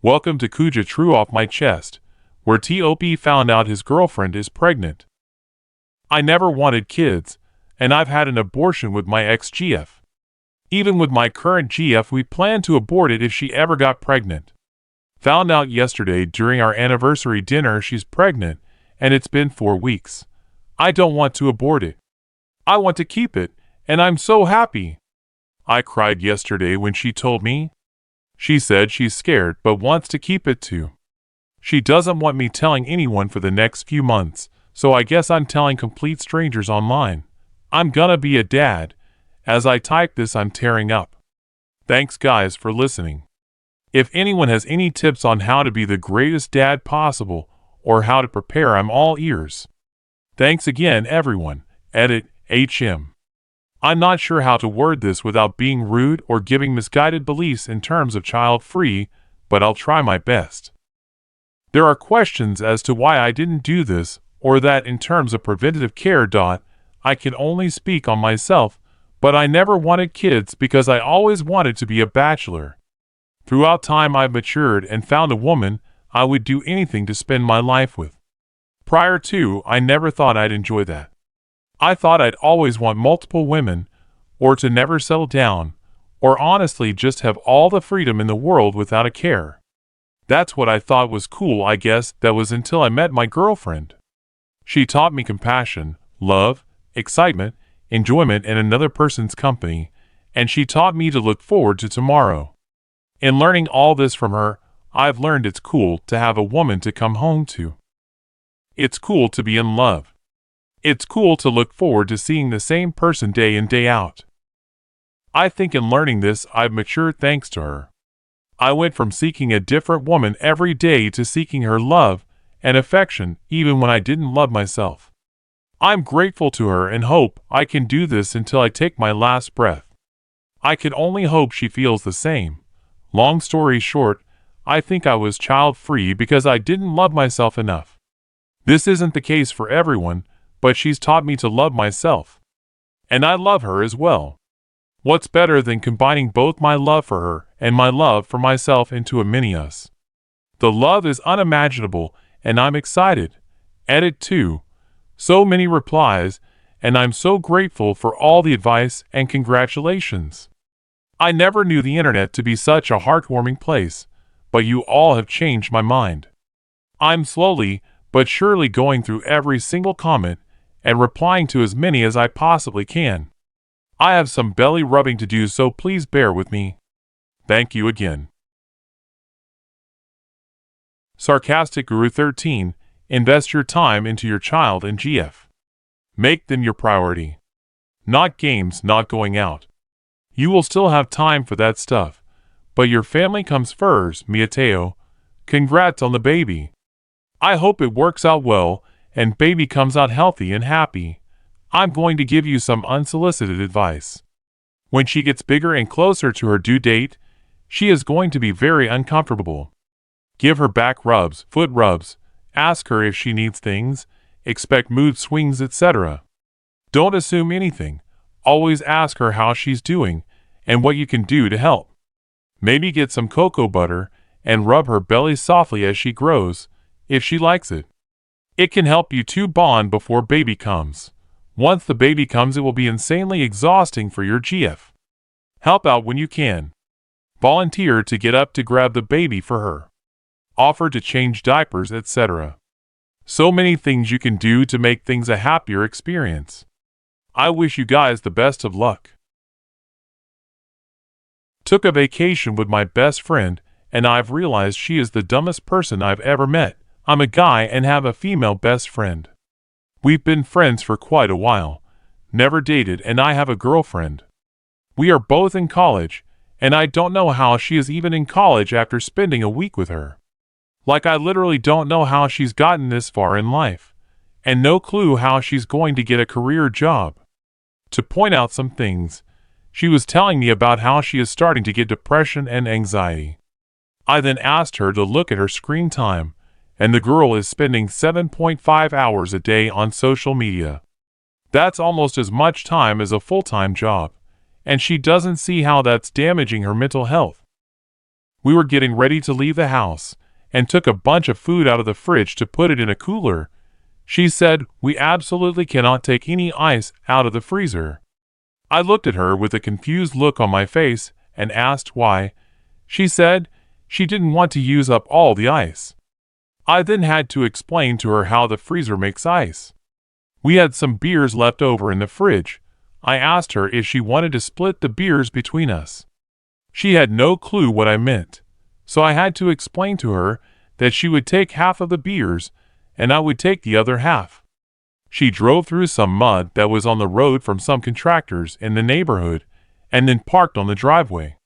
Welcome to Kuja True Off My Chest, where TOP found out his girlfriend is pregnant. I never wanted kids, and I've had an abortion with my ex-GF. Even with my current GF, we plan to abort it if she ever got pregnant. Found out yesterday during our anniversary dinner she's pregnant, and it's been 4 weeks. I don't want to abort it. I want to keep it, and I'm so happy. I cried yesterday when she told me. She said she's scared but wants to keep it too. She doesn't want me telling anyone for the next few months, so I guess I'm telling complete strangers online. I'm gonna be a dad. As I type this, I'm tearing up. Thanks guys for listening. If anyone has any tips on how to be the greatest dad possible or how to prepare, I'm all ears. Thanks again everyone. Edit, HM. I'm not sure how to word this without being rude or giving misguided beliefs in terms of child-free, but I'll try my best. There are questions as to why I didn't do this or that in terms of preventative care. I can only speak on myself, but I never wanted kids because I always wanted to be a bachelor. Throughout time I've matured and found a woman I would do anything to spend my life with. Prior to, I never thought I'd enjoy that. I thought I'd always want multiple women, or to never settle down, or honestly just have all the freedom in the world without a care. That's what I thought was cool, I guess. That was until I met my girlfriend. She taught me compassion, love, excitement, enjoyment in another person's company, and she taught me to look forward to tomorrow. In learning all this from her, I've learned it's cool to have a woman to come home to. It's cool to be in love. It's cool to look forward to seeing the same person day in, day out. I think in learning this, I've matured thanks to her. I went from seeking a different woman every day to seeking her love and affection even when I didn't love myself. I'm grateful to her and hope I can do this until I take my last breath. I can only hope she feels the same. Long story short, I think I was child-free because I didn't love myself enough. This isn't the case for everyone, but she's taught me to love myself. And I love her as well. What's better than combining both my love for her and my love for myself into a mini-us? The love is unimaginable, and I'm excited. Edit 2. So many replies, and I'm so grateful for all the advice and congratulations. I never knew the internet to be such a heartwarming place, but you all have changed my mind. I'm slowly but surely going through every single comment and replying to as many as I possibly can. I have some belly rubbing to do, so please bear with me. Thank you again. Sarcastic Guru 13. Invest your time into your child and GF. Make them your priority. Not games, not going out. You will still have time for that stuff, but your family comes first. AmITheA. Congrats on the baby. I hope it works out well and baby comes out healthy and happy. I'm going to give you some unsolicited advice. When she gets bigger and closer to her due date, she is going to be very uncomfortable. Give her back rubs, foot rubs, ask her if she needs things, expect mood swings, etc. Don't assume anything. Always ask her how she's doing and what you can do to help. Maybe get some cocoa butter and rub her belly softly as she grows, if she likes it. It can help you two bond before baby comes. Once the baby comes, it will be insanely exhausting for your GF. Help out when you can. Volunteer to get up to grab the baby for her. Offer to change diapers, etc. So many things you can do to make things a happier experience. I wish you guys the best of luck. Took a vacation with my best friend, and I've realized she is the dumbest person I've ever met. I'm a guy and have a female best friend. We've been friends for quite a while, never dated, and I have a girlfriend. We are both in college, and I don't know how she is even in college after spending a week with her. Like, I literally don't know how she's gotten this far in life, and no clue how she's going to get a career job. To point out some things, she was telling me about how she is starting to get depression and anxiety. I then asked her to look at her screen time, and the girl is spending 7.5 hours a day on social media. That's almost as much time as a full-time job, and she doesn't see how that's damaging her mental health. We were getting ready to leave the house, and took a bunch of food out of the fridge to put it in a cooler. She said, "We absolutely cannot take any ice out of the freezer." I looked at her with a confused look on my face and asked why. She said she didn't want to use up all the ice. I then had to explain to her how the freezer makes ice. We had some beers left over in the fridge. I asked her if she wanted to split the beers between us. She had no clue what I meant, so I had to explain to her that she would take half of the beers and I would take the other half. She drove through some mud that was on the road from some contractors in the neighborhood and then parked on the driveway.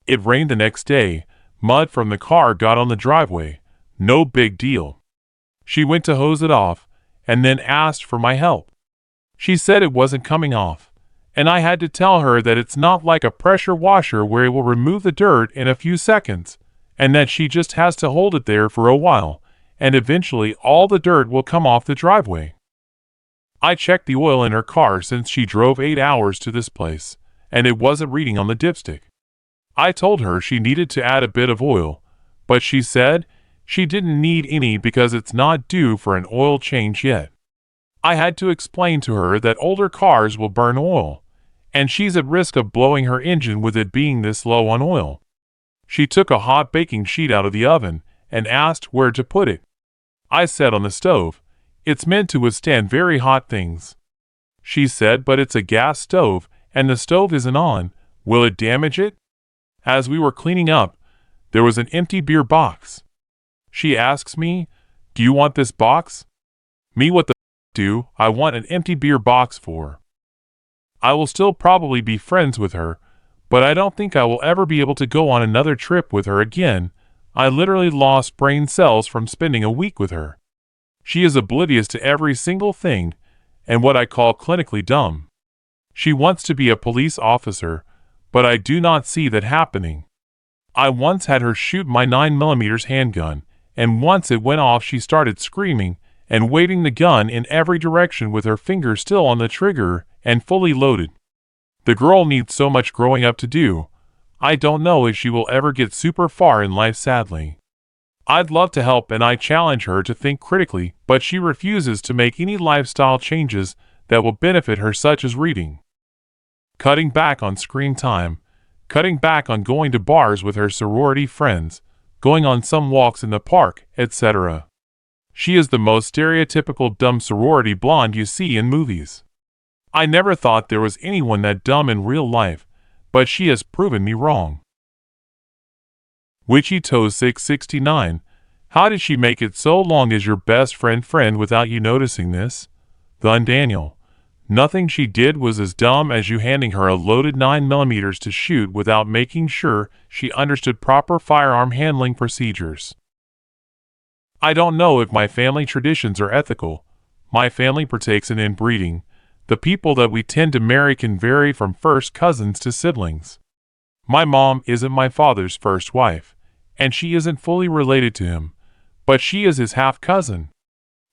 It rained the next day. Mud from the car got on the driveway. No big deal. She went to hose it off and then asked for my help. She said it wasn't coming off, and I had to tell her that it's not like a pressure washer where it will remove the dirt in a few seconds, and that she just has to hold it there for a while, and eventually all the dirt will come off the driveway. I checked the oil in her car since she drove 8 hours to this place, and it wasn't reading on the dipstick. I told her she needed to add a bit of oil, but she said she didn't need any because it's not due for an oil change yet. I had to explain to her that older cars will burn oil, and she's at risk of blowing her engine with it being this low on oil. She took a hot baking sheet out of the oven and asked where to put it. I said on the stove. It's meant to withstand very hot things. She said, but it's a gas stove and the stove isn't on. Will it damage it? As we were cleaning up, there was an empty beer box. She asks me, "Do you want this box?" Me, what the do I want an empty beer box for? I will still probably be friends with her, but I don't think I will ever be able to go on another trip with her again. I literally lost brain cells from spending a week with her. She is oblivious to every single thing, and what I call clinically dumb. She wants to be a police officer, but I do not see that happening. I once had her shoot my 9mm handgun, and once it went off she started screaming and waving the gun in every direction with her finger still on the trigger and fully loaded. The girl needs so much growing up to do. I don't know if she will ever get super far in life, sadly. I'd love to help and I challenge her to think critically, but she refuses to make any lifestyle changes that will benefit her, such as reading, cutting back on screen time, cutting back on going to bars with her sorority friends, going on some walks in the park, etc. She is the most stereotypical dumb sorority blonde you see in movies. I never thought there was anyone that dumb in real life, but she has proven me wrong. Wichito669. How did she make it so long as your best friend without you noticing this? Then Daniel. Nothing she did was as dumb as you handing her a loaded 9mm to shoot without making sure she understood proper firearm handling procedures. I don't know if my family traditions are ethical. My family partakes in inbreeding. The people that we tend to marry can vary from first cousins to siblings. My mom isn't my father's first wife, and she isn't fully related to him, but she is his half-cousin.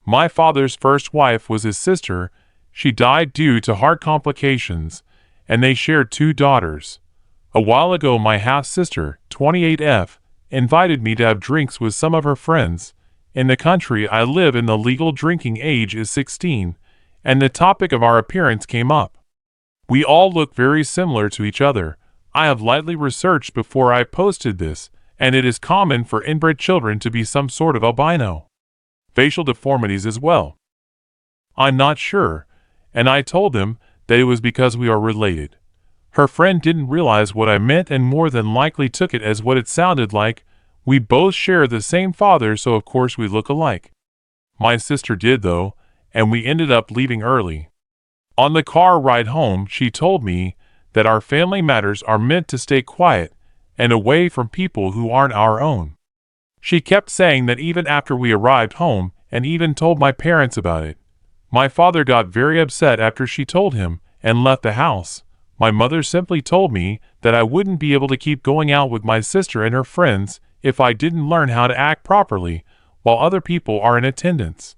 My father's first wife was his sister. She died due to heart complications, and they shared 2 daughters. A while ago my half-sister, 28F, invited me to have drinks with some of her friends. In the country I live in, the legal drinking age is 16, and the topic of our appearance came up. We all look very similar to each other. I have lightly researched before I posted this, and it is common for inbred children to be some sort of albino. Facial deformities as well. I'm not sure, and I told them that it was because we are related. Her friend didn't realize what I meant and more than likely took it as what it sounded like. We both share the same father, so of course we look alike. My sister did though, and we ended up leaving early. On the car ride home, she told me that our family matters are meant to stay quiet and away from people who aren't our own. She kept saying that even after we arrived home and even told my parents about it. My father got very upset after she told him and left the house. My mother simply told me that I wouldn't be able to keep going out with my sister and her friends if I didn't learn how to act properly while other people are in attendance.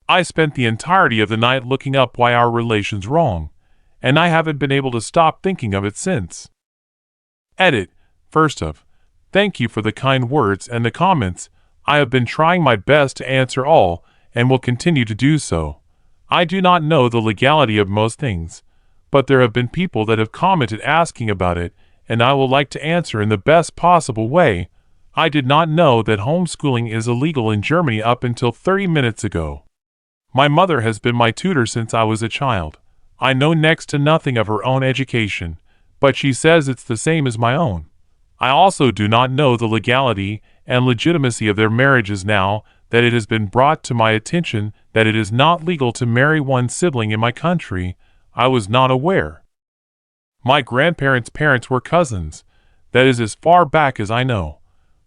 I spent the entirety of the night looking up why our relation's wrong, and I haven't been able to stop thinking of it since. Edit. First of, Thank you for the kind words and the comments. I have been trying my best to answer all, and will continue to do so. I do not know the legality of most things, but there have been people that have commented asking about it, and I will like to answer in the best possible way. I did not know that homeschooling is illegal in Germany up until 30 minutes ago. My mother has been my tutor since I was a child. I know next to nothing of her own education, but she says it's the same as my own. I also do not know the legality and legitimacy of their marriages now that it has been brought to my attention that it is not legal to marry one sibling in my country. I was not aware. My grandparents' parents were cousins. That is as far back as I know,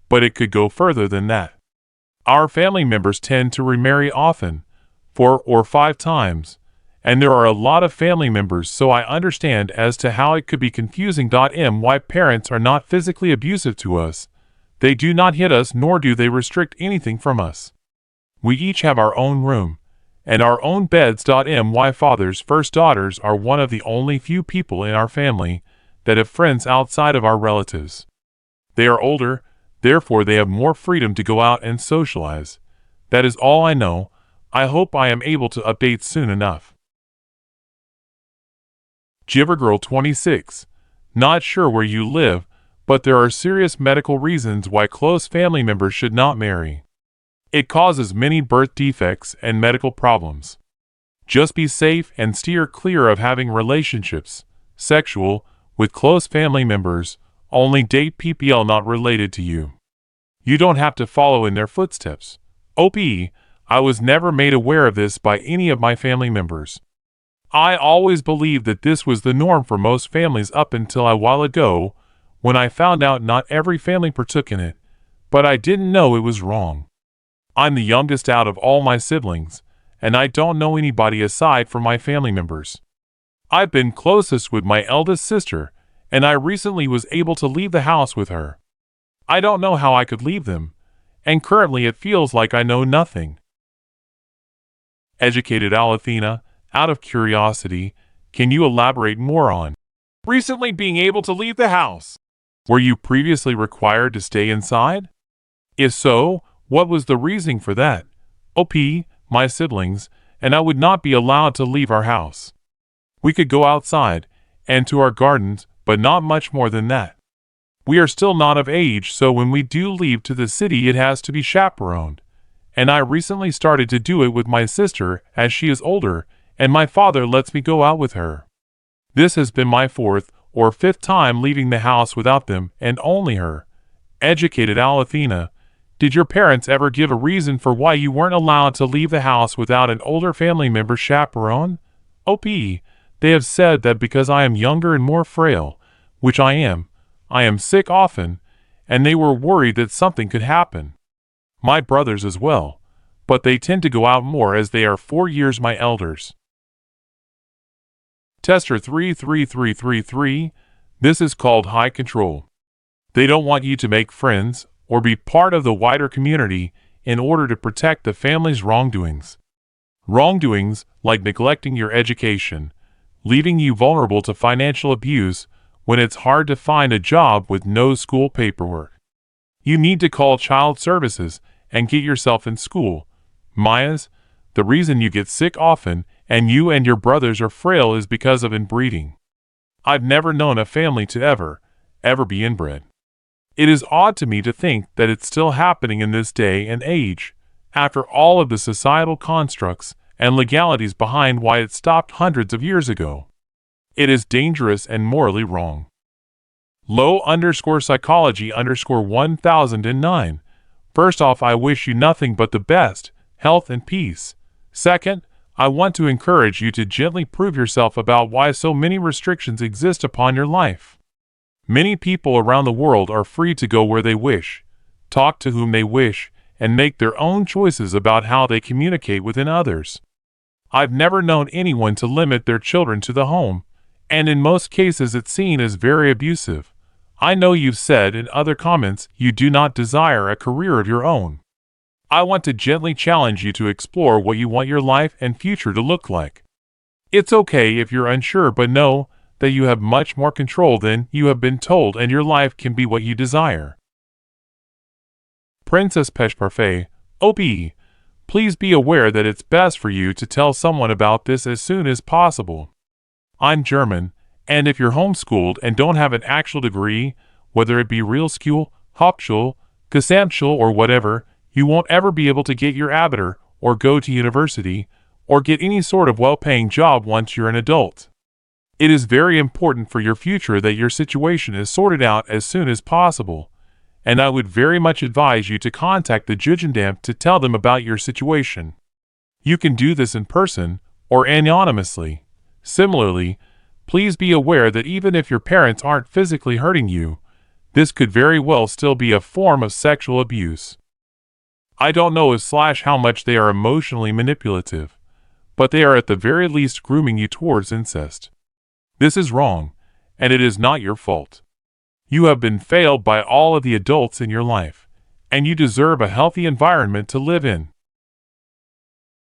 but it could go further than that. Our family members tend to remarry often, 4 or 5 times, and there are a lot of family members, so I understand as to how it could be confusing. My parents are not physically abusive to us. They do not hit us, nor do they restrict anything from us. We each have our own room and our own beds. My father's first daughters are one of the only few people in our family that have friends outside of our relatives. They are older, therefore they have more freedom to go out and socialize. That is all I know. I hope I am able to update soon enough. Givergirl 26. Not sure where you live, but there are serious medical reasons why close family members should not marry. It causes many birth defects and medical problems. Just be safe and steer clear of having relationships, sexual, with close family members. Only date people not related to you. You don't have to follow in their footsteps. I was never made aware of this by any of my family members. I always believed that this was the norm for most families up until a while ago, when I found out not every family partook in it, but I didn't know it was wrong. I'm the youngest out of all my siblings, and I don't know anybody aside from my family members. I've been closest with my eldest sister, and I recently was able to leave the house with her. I don't know how I could leave them, and currently it feels like I know nothing. Educated AmITheA, out of curiosity, can you elaborate more on recently being able to leave the house? Were you previously required to stay inside? If so, what was the reasoning for that? My siblings and I would not be allowed to leave our house. We could go outside and to our gardens, but not much more than that. We are still not of age, so when we do leave to the city it has to be chaperoned. And I recently started to do it with my sister as she is older, and my father lets me go out with her. This has been my 4th or 5th time leaving the house without them and only her. Educated AmITheA, did your parents ever give a reason for why you weren't allowed to leave the house without an older family member chaperone? They have said that because I am younger and more frail, which I am sick often, and they were worried that something could happen. My brothers as well, but they tend to go out more as they are 4 years my elders. Tester 33333, this is called high control. They don't want you to make friends or be part of the wider community in order to protect the family's wrongdoings. Wrongdoings like neglecting your education, leaving you vulnerable to financial abuse when it's hard to find a job with no school paperwork. You need to call child services and get yourself in school. The reason you get sick often and you and your brothers are frail is because of inbreeding. I've never known a family to ever be inbred. It is odd to me to think that it's still happening in this day and age, after all of the societal constructs and legalities behind why it stopped hundreds of years ago. It is dangerous and morally wrong. Low_psychology_1009. First off, I wish you nothing but the best, health and peace. Second, I want to encourage you to gently prove yourself about why so many restrictions exist upon your life. Many people around the world are free to go where they wish, talk to whom they wish, and make their own choices about how they communicate within others. I've never known anyone to limit their children to the home, and in most cases it's seen as very abusive. I know you've said in other comments you do not desire a career of your own. I want to gently challenge you to explore what you want your life and future to look like. It's okay if you're unsure, but know that you have much more control than you have been told, and your life can be what you desire. Princess Pesh Parfait, OP. Please be aware that it's best for you to tell someone about this as soon as possible. I'm German, and if you're homeschooled and don't have an actual degree, whether it be Realschule, Hauptschule, Gesamtschule, or whatever, you won't ever be able to get your ABITUR, or go to university, or get any sort of well-paying job once you're an adult. It is very important for your future that your situation is sorted out as soon as possible, and I would very much advise you to contact the Jugendamt to tell them about your situation. You can do this in person or anonymously. Similarly, please be aware that even if your parents aren't physically hurting you, this could very well still be a form of sexual abuse. I don't know how much they are emotionally manipulative, but they are at the very least grooming you towards incest. This is wrong, and it is not your fault. You have been failed by all of the adults in your life, and you deserve a healthy environment to live in.